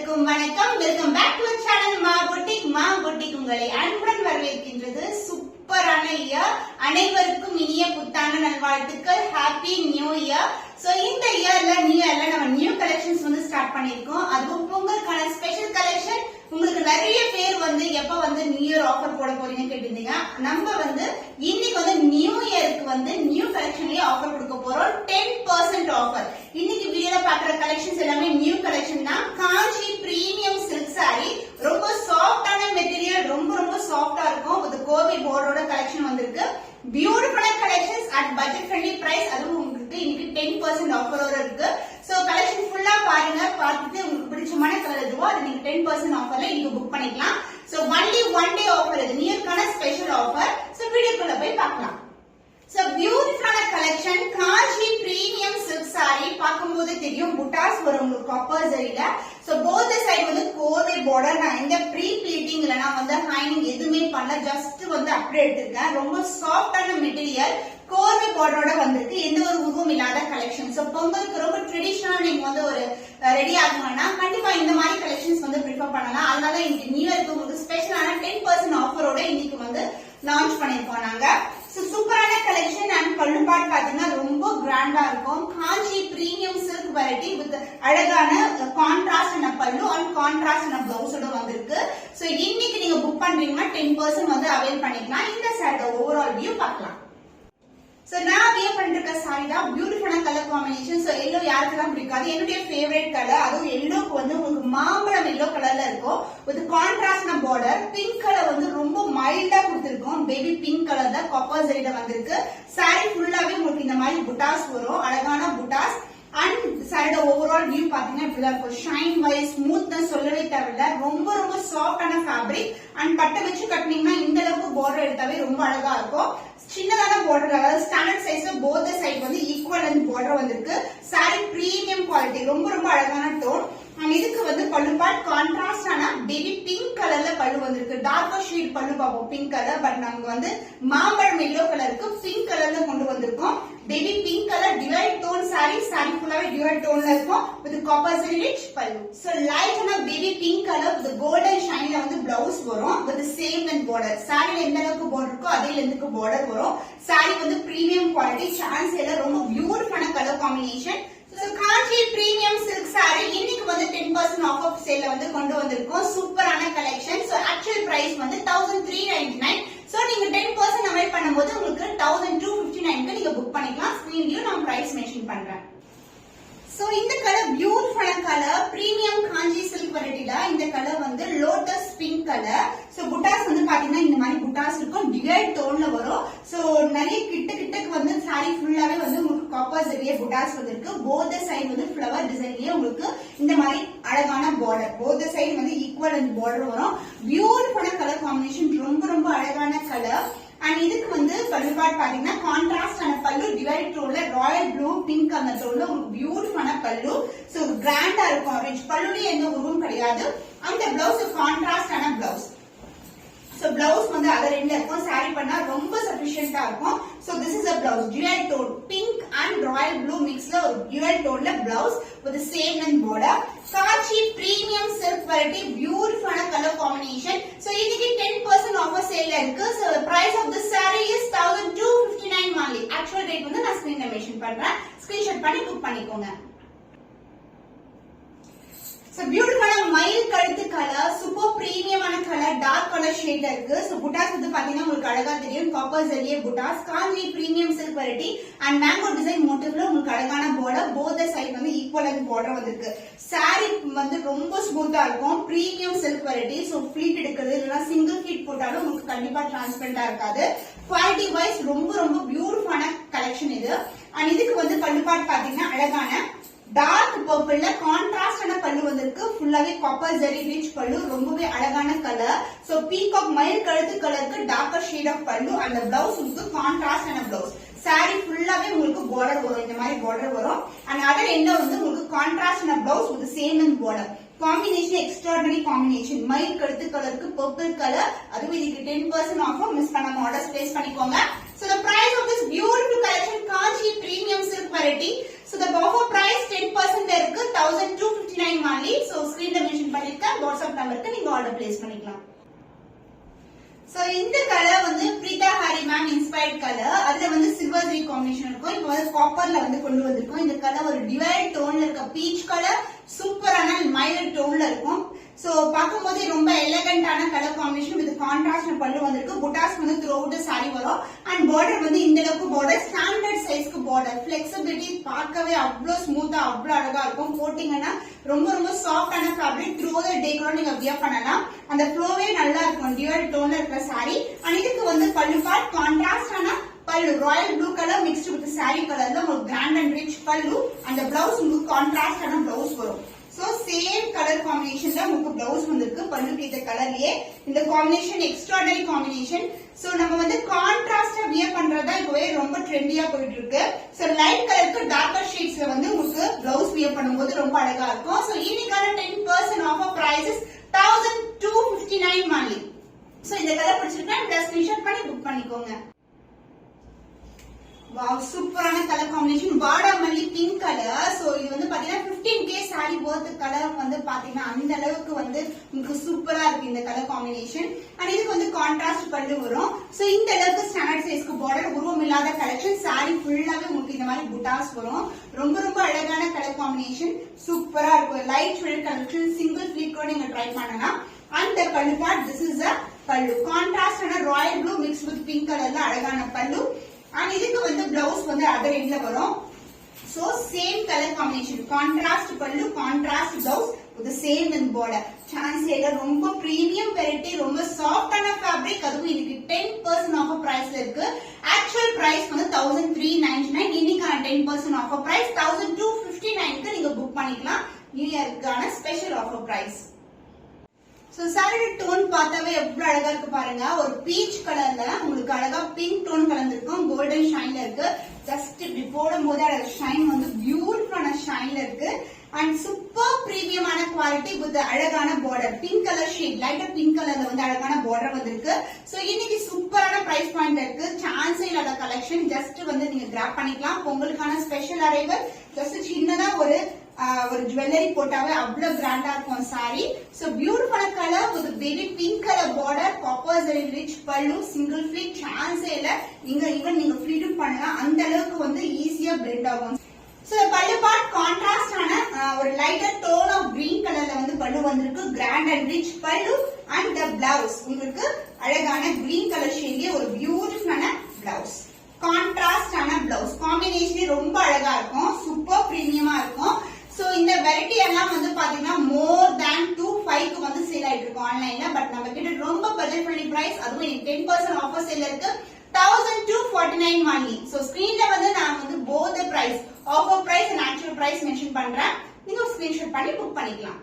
அனைவருக்கும் வணக்கம். Welcome back to channel மா புட்டிக் உங்களை அன்புடன் வரவேற்கின்றது. சூப்பரான இயர், அனைவருக்கும் இனிய புத்தாண்டு நல்வாழ்த்துக்கள். Happy new year. சோ இந்த இயர்ல நம்ம நியூ கலெக்ஷன்ஸ் வந்து ஸ்டார்ட் பண்ணிருக்கோம். அதுவும் பொங்கலுக்கான ஸ்பெஷல் கலெக்ஷன். உங்களுக்கு நிறைய பேர் வந்து எப்ப வந்து நியூ இயர் ஆஃபர் போட போறீங்கன்னு கேட்டிருந்தீங்க. நம்ம வந்து இன்னைக்கு வந்து நியூ இயருக்கு வந்து நியூ கலெக்ஷன்லயே ஆஃபர் கொடுக்க போறோம். 10% ஆஃபர். இன்னைக்கு வீடியோல பாக்குற கலெக்ஷன்ஸ் எல்லாமே நியூ கலெக்ஷன் தான். காஞ்சி பிரீமியம் சில்க் சாரி, ரொம்ப சாஃப்டான மெட்டீரியல், ரொம்ப சாஃப்டா இருக்கும். வித் கோபி போர்டரோட கலெக்ஷன் வந்திருக்கு. பியூட்டிஃபுல்லான collections at budget friendly price. அதுவும் உங்களுக்கு இன்னைக்கு 10% ஆஃபரோட இருக்கு. சோ கலெக்ஷன் ஃபுல்லா பாருங்க. பார்த்துட்டு உங்களுக்கு பிடிச்சமான கலர் எதுவோ அதை நீங்க 10% ஆஃபர்ல நீங்க புக் பண்ணிக்கலாம். So only one day offer இது, நியூக்கான ஸ்பெஷல் ஆஃபர். சோ வீடியோக்குள்ள போய் பார்க்கலாம். சோ பியூட்டிஃபுல்லான கலெக்ஷன் காஞ்சி பிரீமியம் சில்க் சாரி. பார்க்கும்போது தெரியும் புட்டாஸ் வரும் உங்களுக்கு காப்பர் ஜரியில. சோ போத் சைடு வந்து கோவை பார்டர். நான் எந்த ப்ரீ ப்ளீட்டிங் இல்லனா வந்து ஹைனிங் எதுவுமே பண்ணல, ஜஸ்ட் வந்து அப்படியே எடுத்திருக்கேன். ரொம்ப சாஃப்டான மெட்டீரியல், கோவை பார்டரோட வந்திருக்கு. எந்த ஒரு உருவம் இல்லாத கலெக்ஷன். சோ பொங்கலுக்கு ரொம்ப ட்ரெடிஷனலா நீங்க வந்து ஒரு ரெடி ஆகணும்னா கண்டிப்பா இந்த மாதிரி கலெக்ஷன்ஸ் வந்து ப்ரிஃபர் பண்ணலாம். அதனால இன்னைக்கு நியூ இயருக்கு உங்களுக்கு ஸ்பெஷலான 10% ஆஃபரோட இன்னைக்கு வந்து லான்ச் பண்ணிருக்கோம் நாங்க. சூப்பரான கலெக்ஷன் அண்ட் பல்லு பார்ட் பாத்தீங்கன்னா ரொம்ப கிராண்டா இருக்கும். காஞ்சி பிரீமியம் சில்க் வெரைட்டி வித் அழகான கான்ட்ராஸ்ட் அண்ட் பல்லு அண்ட் கான்ட்ராஸ்ட் அண்ட் பிளவுஸோட வந்திருக்கு. சோ இன்னைக்கு நீங்க புக் பண்றீங்கன்னா 10% வந்து அவைல் பண்ணிக்கலாம். இந்த சாரியோட ஓவரால் வியூ பார்க்கலாம். சோ நான் வியர் பண்ணிருக்க சாரி தான் பியூட்டிஃபுல்லான கலர் காம்பினேஷன். சோ எல்லோ யாருக்கெல்லாம் பிடிக்காது, என்னுடைய ஃபேவரட் கலர். அதுவும் எல்லோக்கு வந்து உங்களுக்கு மாம்பழம் எல்லோ கலர்ல இருக்கும். With contrast border. Pink colour வந்து ரொம்ப மைல்டா கொடுத்திருக்கோம். பேபி பிங்க் கலர் தான் காப்பர் ஜரியில வந்திருக்கு. சாரி ஃபுல்லாவே உங்களுக்கு இந்த மாதிரி புட்டாஸ் வரும், அழகான புட்டாஸ். அண்ட் சாரியோட ஓவரால் வியூ பாத்தீங்கன்னா இப்படிதான் இருக்கும். ஷைன் வைஸ் ஸ்மூத்னஸ் சொல்லவே தேவையில்ல. ரொம்ப சாஃப்டான ஃபேப்ரிக். அண்ட் பட்டை வச்சு கட்டினீங்கன்னா இந்த அளவுக்கு பார்டர் எடுத்தாவே ரொம்ப அழகா இருக்கும். சின்னதான பார்டர், அதாவது ஸ்டாண்டர்ட் சைஸ்ல போத் சைடு வந்து ஈக்குவல் அண்ட் பார்டர் வந்திருக்கு. சாரி பிரீமியம் குவாலிட்டி, ரொம்ப அழகான டோன். அண்ட் இதுக்கு வந்து பல்லு பார்ட் கான்ட்ராஸ்ட் ஆன பேபி பிங்க் கலர்ல பல்லு வந்திருக்கு. டார்க்கர் ஷேட் பல்லு பார்ப்போம் பிங்க் கலர். பட் நாங்க வந்து மாம்பழம் எல்லோ கலருக்கு பிங்க் கலர்ல கொண்டு வந்திருக்கோம். Baby pink colour divide tone sari. Sari ஃபுல்லாவே டிவைட் டோன்ல இருக்கும். With copper zari rich pallu. So லைட்டான baby pink colour with golden ஷைன்ல வந்து பிளவுஸ் வரும். With same and border. சாரில எந்த அளவுக்கு பார்டர் இருக்கோ அதே லென்த்துக்கு பார்டர் வரும். சாரி வந்து பிரீமியம் குவாலிட்டி, சான்ஸ் இல்ல. ரொம்ப பியூட்டிஃபுல்லான colour combination. Kanchi premium silk sari இன்னைக்கு வந்து 10% ஆஃபர் சேல்ல வந்து கொண்டு வந்திருக்கோம். சூப்பரான கலெக்ஷன். சோ ஆக்சுவல் பிரைஸ் வந்து 1399. சோ நீங்க 10% அவைல் பண்ணும்போது உங்களுக்கு 1259க்கு நீங்க புக் பண்ணிக்கலாம். ஸ்கிரீன்லயும் நான் பிரைஸ் மென்ஷன் பண்றேன். சோ இந்த கலர் பியூட்டிஃபுல்லான கலர், பிரீமியம் காஞ்சி சில்க் வெரைட்டில இந்த கலர் வந்து லோட்டஸ் பிங்க் கலர். சோ புட்டாஸ் வந்து பாத்தீங்கன்னா இந்த மாதிரி புட்டாஸ் இருக்கும், டிவைட் டோன்ல வரும். சோ நிறைய கிட்டக்கு வந்து சாரி ஃபுல்லாவே வந்து உங்களுக்கு காப்பர் ஜரியே புட்டாஸ் வந்திருக்கு. போத் சைடு வந்து ஃப்ளவர் டிசைன்லயே உங்களுக்கு இந்த மாதிரி அழகான பார்டர். போத் சைடு வந்து ஈக்குவல் அண்ட் பார்டர் வரும். பியூட்டிஃபுல்லான கலர் காம்பினேஷன், ரொம்ப அழகான கலர். அண்ட் இதுக்கு வந்து பல்லு பார்ட் பாத்தீங்கன்னா கான்ட்ராஸ்ட் ஆன பல்லு, டிவைட் டோன்ல ராயல் ப்ளூ பிங்க் அந்த டோன்ல உங்களுக்கு பியூட்டிஃபுல்லான பல்லு. சோ கிராண்டா இருக்கும். ரிச் பல்லுலயே எந்த உருவம் கிடையாது. அந்த பிளவுஸ் கான்ட்ராஸ்ட் ஆன பிளவுஸ். சோ பிளவுஸ் வந்து அதர் எண்ட்ல இருக்கும். சாரி பண்ணா ரொம்ப சஃபிஷியன்ட்டா இருக்கும். So this is a blouse dual tone pink and royal blue mixல ஒரு dual toneல blouse with the same and border. Kanchi premium silk variety, பியூட்டிஃபுல்லான கலர் காம்பினேஷன். சோ இன்னைக்கு 10% ஆஃபர் சேல்ல இருக்கு. So price of the saree is 1259 only. Actual rate வந்து நான் ஸ்கிரீன்ல மென்ஷன் பண்றேன். ஸ்கிரீன்ஷாட் பண்ணி புக் பண்ணிக்கோங்க. சோ பியூட்டிஃபுல்லான மயில் கழுத்து கலர், சூப்பர் பிரீமியமான கலர், டார்க் கலர் ஷேட்ல இருக்கு. சோ புட்டாஸ் வந்து பாத்தீங்கன்னா உங்களுக்கு அழகா தெரியும். காப்பர் ஜரியே buttas. Kanchi premium silk variety and mango design மோட்டிவ்ல உங்களுக்கு அழகான பார்டர். போத் சைடு வந்து ஈக்குவல் அண்ட் பார்டர் வந்திருக்கு. சாரி வந்து ரொம்ப ஸ்மூத்தா இருக்கும். Premium silk variety. So pleat எடுக்கிறது இல்லைன்னா சிங்கிள் ஃபிளீட் போட்டாலும் உங்களுக்கு கண்டிப்பா டிரான்ஸ்பரண்டா இருக்காது. குவாலிட்டி வைஸ் ரொம்ப பியூட்டிஃபுல்லான கலெக்ஷன் இது. அண்ட் இதுக்கு வந்து பல்லு பார்ட் பாத்தீங்கன்னா அழகான டார்க் பர்பிள்ல கான்ட்ராஸ்டான பல்லு வந்திருக்கு. ஃபுல்லாவே காப்பர் ஜரி ரிச் பல்லு, ரொம்பவே அழகான கலர். சோ பீகாக் மயில் கழுத்து கலருக்கு டார்க்கர் ஷேட் ஆஃப் பல்லு. அந்த பிளவுஸ் உங்களுக்கு கான்ட்ராஸ்டான பிளவுஸ். சாரி ஃபுல்லாவே உங்களுக்கு பார்டர் வரும், இந்த மாதிரி பார்டர் வரும். அண்ட் அதர் எண்ட்ல வந்து உங்களுக்கு கான்ட்ராஸ்டான blouse with same and border. Combination extraordinary combination. மயில் கழுத்து கலருக்கு பர்பிள் கலர். அதுவும் இதுக்கு 10% ஆஃபர். மிஸ் பண்ணாம ஆர்டர் பிளேஸ் பண்ணிக்கோங்க. So the price of this beautiful collection Kanchi premium silk variety. So the offer price 10% இருக்கு 1259 only. So screen ல mention WhatsApp நம்பருக்கு நீங்க ஆர்டர் பிளேஸ் பண்ணிக்கலாம். சோ இந்த கலர் வந்து Preetha Harry ma'am inspired colour. அதுல வந்து சில்வர் ஜெரி காம்பினேஷன் இருக்கும். இப்போ வந்து காப்பர்ல வந்து கொண்டு வந்திருக்கோம். இந்த கலர் ஒரு டிவைட் டோன்ல இருக்க பீச் கலர், சூப்பரான மைல்ட் டோன்ல இருக்கும். சோ பாக்கும்போது ரொம்ப எலகண்டான கலர் காம்பினேஷன் வித் கான்ட்ராஸ்ட் பல்லு வந்திருக்கு. புட்டாஸ் வந்து த்ரூ அவுட் சாரி வரும். அண்ட் பார்டர் வந்து இந்த அளவுக்கு பார்டர், ஸ்டாண்டர்ட் சைஸ்க்கு பார்டர், பிளெக்சிபிலிட்டி பார்க்கவே அவ்வளவு ஸ்மூத்தா அவ்வளவு அழகா இருக்கும். போட்டீங்கன்னா ரொம்ப ரொம்ப சாஃப்டான ஃபேப்ரிக். த்ரூ த டே கூட நீங்க வியர் பண்ணலாம். அந்த ஃப்ளோவே நல்லா இருக்கும். டியூவல் டோன்ல இருக்கிற சாரி. அண்ட் இதுக்கு வந்து பல்லு பார்ட் கான்ட்ராஸ்டான பல்லு, Royal blue colour mixed with sorry கலர்ல உங்களுக்கு கிராண்ட் அண்ட் ரிச் பல்லு. அந்த பிளவுஸ் உங்களுக்கு கான்ட்ராஸ்டான பிளவுஸ் வரும். சோ சேம் கலர் காம்பினேஷன்ல உங்களுக்கு பிளவுஸ் வந்திருக்கு. பல்லுக்கு இந்த கலர்லயே இந்த காம்பினேஷன் எக்ஸ்ட்ராடனரி காம்பினேஷன். சோ நம்ம வந்து கான்ட்ராஸ்டா வியர் பண்றதா இப்பவே ரொம்ப ட்ரெண்டியா போயிட்டு இருக்கு. சோ லைட் கலருக்கு டார்க்கர் ஷேட்ஸ்ல வந்து உங்களுக்கு பிளவுஸ் வியர் பண்ணும்போது ரொம்ப அழகா இருக்கும். சோ இன்னைக்கான 10% ஆஃபர் பிரைசஸ் 1259 only. சோ இந்த கலர் பிடிச்சிருக்கா இந்த ஸ்கிரீன்ஷாட் பண்ணி புக் பண்ணிக்கோங்க. வாவ், சூப்பரான கலர் காம்பினேஷன், வாடாமல்லி பிங்க் கலர். சோ இது வந்து பாத்தீங்கன்னா 15k சாரி worth கலர் வந்து பாத்தீங்கன்னா அந்த அளவுக்கு வந்து உங்களுக்கு சூப்பரா இருக்கு இந்த கலர் காம்பினேஷன். அண்ட் இதுக்கு வந்து கான்ட்ராஸ்ட் பல்லு வரும். சோ இந்த அளவுக்கு ஸ்டாண்டர்ட் சைஸ்க்கு பார்டர், உருவம் இல்லாத கலெக்ஷன். சாரி ஃபுல்லாவே உங்களுக்கு இந்த மாதிரி புட்டாஸ் வரும். ரொம்ப ரொம்ப அழகான கலர் காம்பினேஷன், சூப்பரா இருக்கும். Light shade collection, single pleat கூட நீங்க ட்ரை பண்ணலாம். And the pallu part, this is a pallu. கான்ட்ராஸ்டான royal blue mix with pink கலர்ல அழகான பல்லு. அண்ட் இதுக்கு வந்து பிளவுஸ் வந்து அதர் எண்ட்ல வரும். So same colour combination, contrast pallu, contrast blouse with same with border. சான்ஸ்ல ரொம்ப பிரீமியம் வெரைட்டி, ரொம்ப சாஃப்டான ஃபேப்ரிக். அதுவும் இன்னைக்கு 10% ஆஃபர் பிரைஸ்ல இருக்கு. ஆக்சுவல் பிரைஸ் வந்து 1399. இன்னைக்கான 10% ஆஃபர் பிரைஸ் 1259க்கு நீங்க புக் பண்ணிக்கலாம். நியூ இயர்க்கான ஸ்பெஷல் ஆஃபர் பிரைஸ். சோ சாரியோட டோன் பார்த்தாவே எவ்வளவு அழகா இருக்கு பாருங்க. ஒரு பீச் கலர்ல உங்களுக்கு அழகா பிங்க் டோன் கலந்துருக்கும். கோல்டன் ஷைன்ல இருக்கு. ஜஸ்ட் இப்படி போடும் போது அதோட ஷைன் வந்து பியூட்டிஃபுல்லான ஷைன்ல இருக்கு. அண்ட் சூப்பர் பிரீமியமான குவாலிட்டி வித் அழகான பார்டர், பிங்க் கலர் ஷேட், லைட்டா பிங்க் கலர்ல வந்து அழகான பார்டர் வந்திருக்கு. சோ இன்னைக்கு சூப்பரான பிரைஸ் பாயிண்ட் இருக்கு. சான்ஸே இல்லாத கலெக்ஷன். ஜஸ்ட் வந்து நீங்க கிராப் பண்ணிக்கலாம். பொங்கலுக்கான ஸ்பெஷல் அரைவல். ஜஸ்ட் சின்னதா ஒரு ஜுவல்லரி போட்டாவே அவ்வளவு கிராண்டா இருக்கும் sorry. So beautiful colour with baby pink colour border, copper zari rich பல்லு, சிங்கிள் ஃபிளீட். சான்ஸே இல்ல. நீங்க ஃபிளீட்டும் பண்ணலாம். அந்த அளவுக்கு வந்து ஈஸியா பிளெண்ட் ஆகும். சோ பல்லு பார்ட் கான்ட்ராஸ்டான ஒரு லைட்டர் டோன் ஆஃப் கிரீன் கலர்ல வந்து பல்லு வந்திருக்கு. கிராண்ட் அண்ட் ரிச் பல்லு. அண்ட் த பிளவுஸ் உங்களுக்கு அழகான கிரீன் கலர் ஷேட்லயே ஒரு பியூட்டிஃபுல்லான பிளவுஸ். கான்ட்ராஸ்டான பிளவுஸ் காம்பினேஷனே ரொம்ப அழகா இருக்கும். சூப்பர் பிரீமியமா இருக்கும். சோ இந்த வெரைட்டி எல்லாம் வந்து பாத்தீங்கன்னா மோர் தேன் 25க்கு வந்து சேல் ஆயிட்டு இருக்கும் ஆன்லைன்ல. பட் நம்ம கிட்ட ரொம்ப பட்ஜெட் ஃப்ரெண்ட்லி பிரைஸ். அதுவும் இன்னைக்கு 10% ஆஃபர் சேல் இருக்கு. 1249 only. சோ ஸ்கிரீன்ல வந்து நான் வந்து both the price, offer price and actual price mention பண்றேன். நீங்க ஸ்கிரீன்ஷாட் பண்ணி புக் பண்ணிக்கலாம்.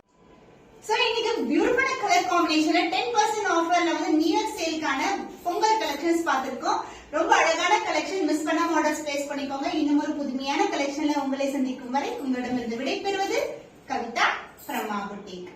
சோ இன்னைக்கு பியூட்டிஃபுல்லான கலர் காம்பினேஷன்ல 10% ஆஃபர்ல வந்து நியூ இயர் சேல்கான பொங்கல் கலெக்ஷன்ஸ் பார்த்திருக்கோம். ரொம்ப அழகான கலெக்ஷன். மிஸ் பண்ணாம ஆர்டர்ஸ் பிளேஸ் பண்ணிக்கோங்க. இன்னும் ஒரு புதுமையான கலெக்ஷன்ல உங்களை சந்திக்கும் வரை உங்களிடமிருந்து விடைபெறுவது கவிதா from Ma Boutique.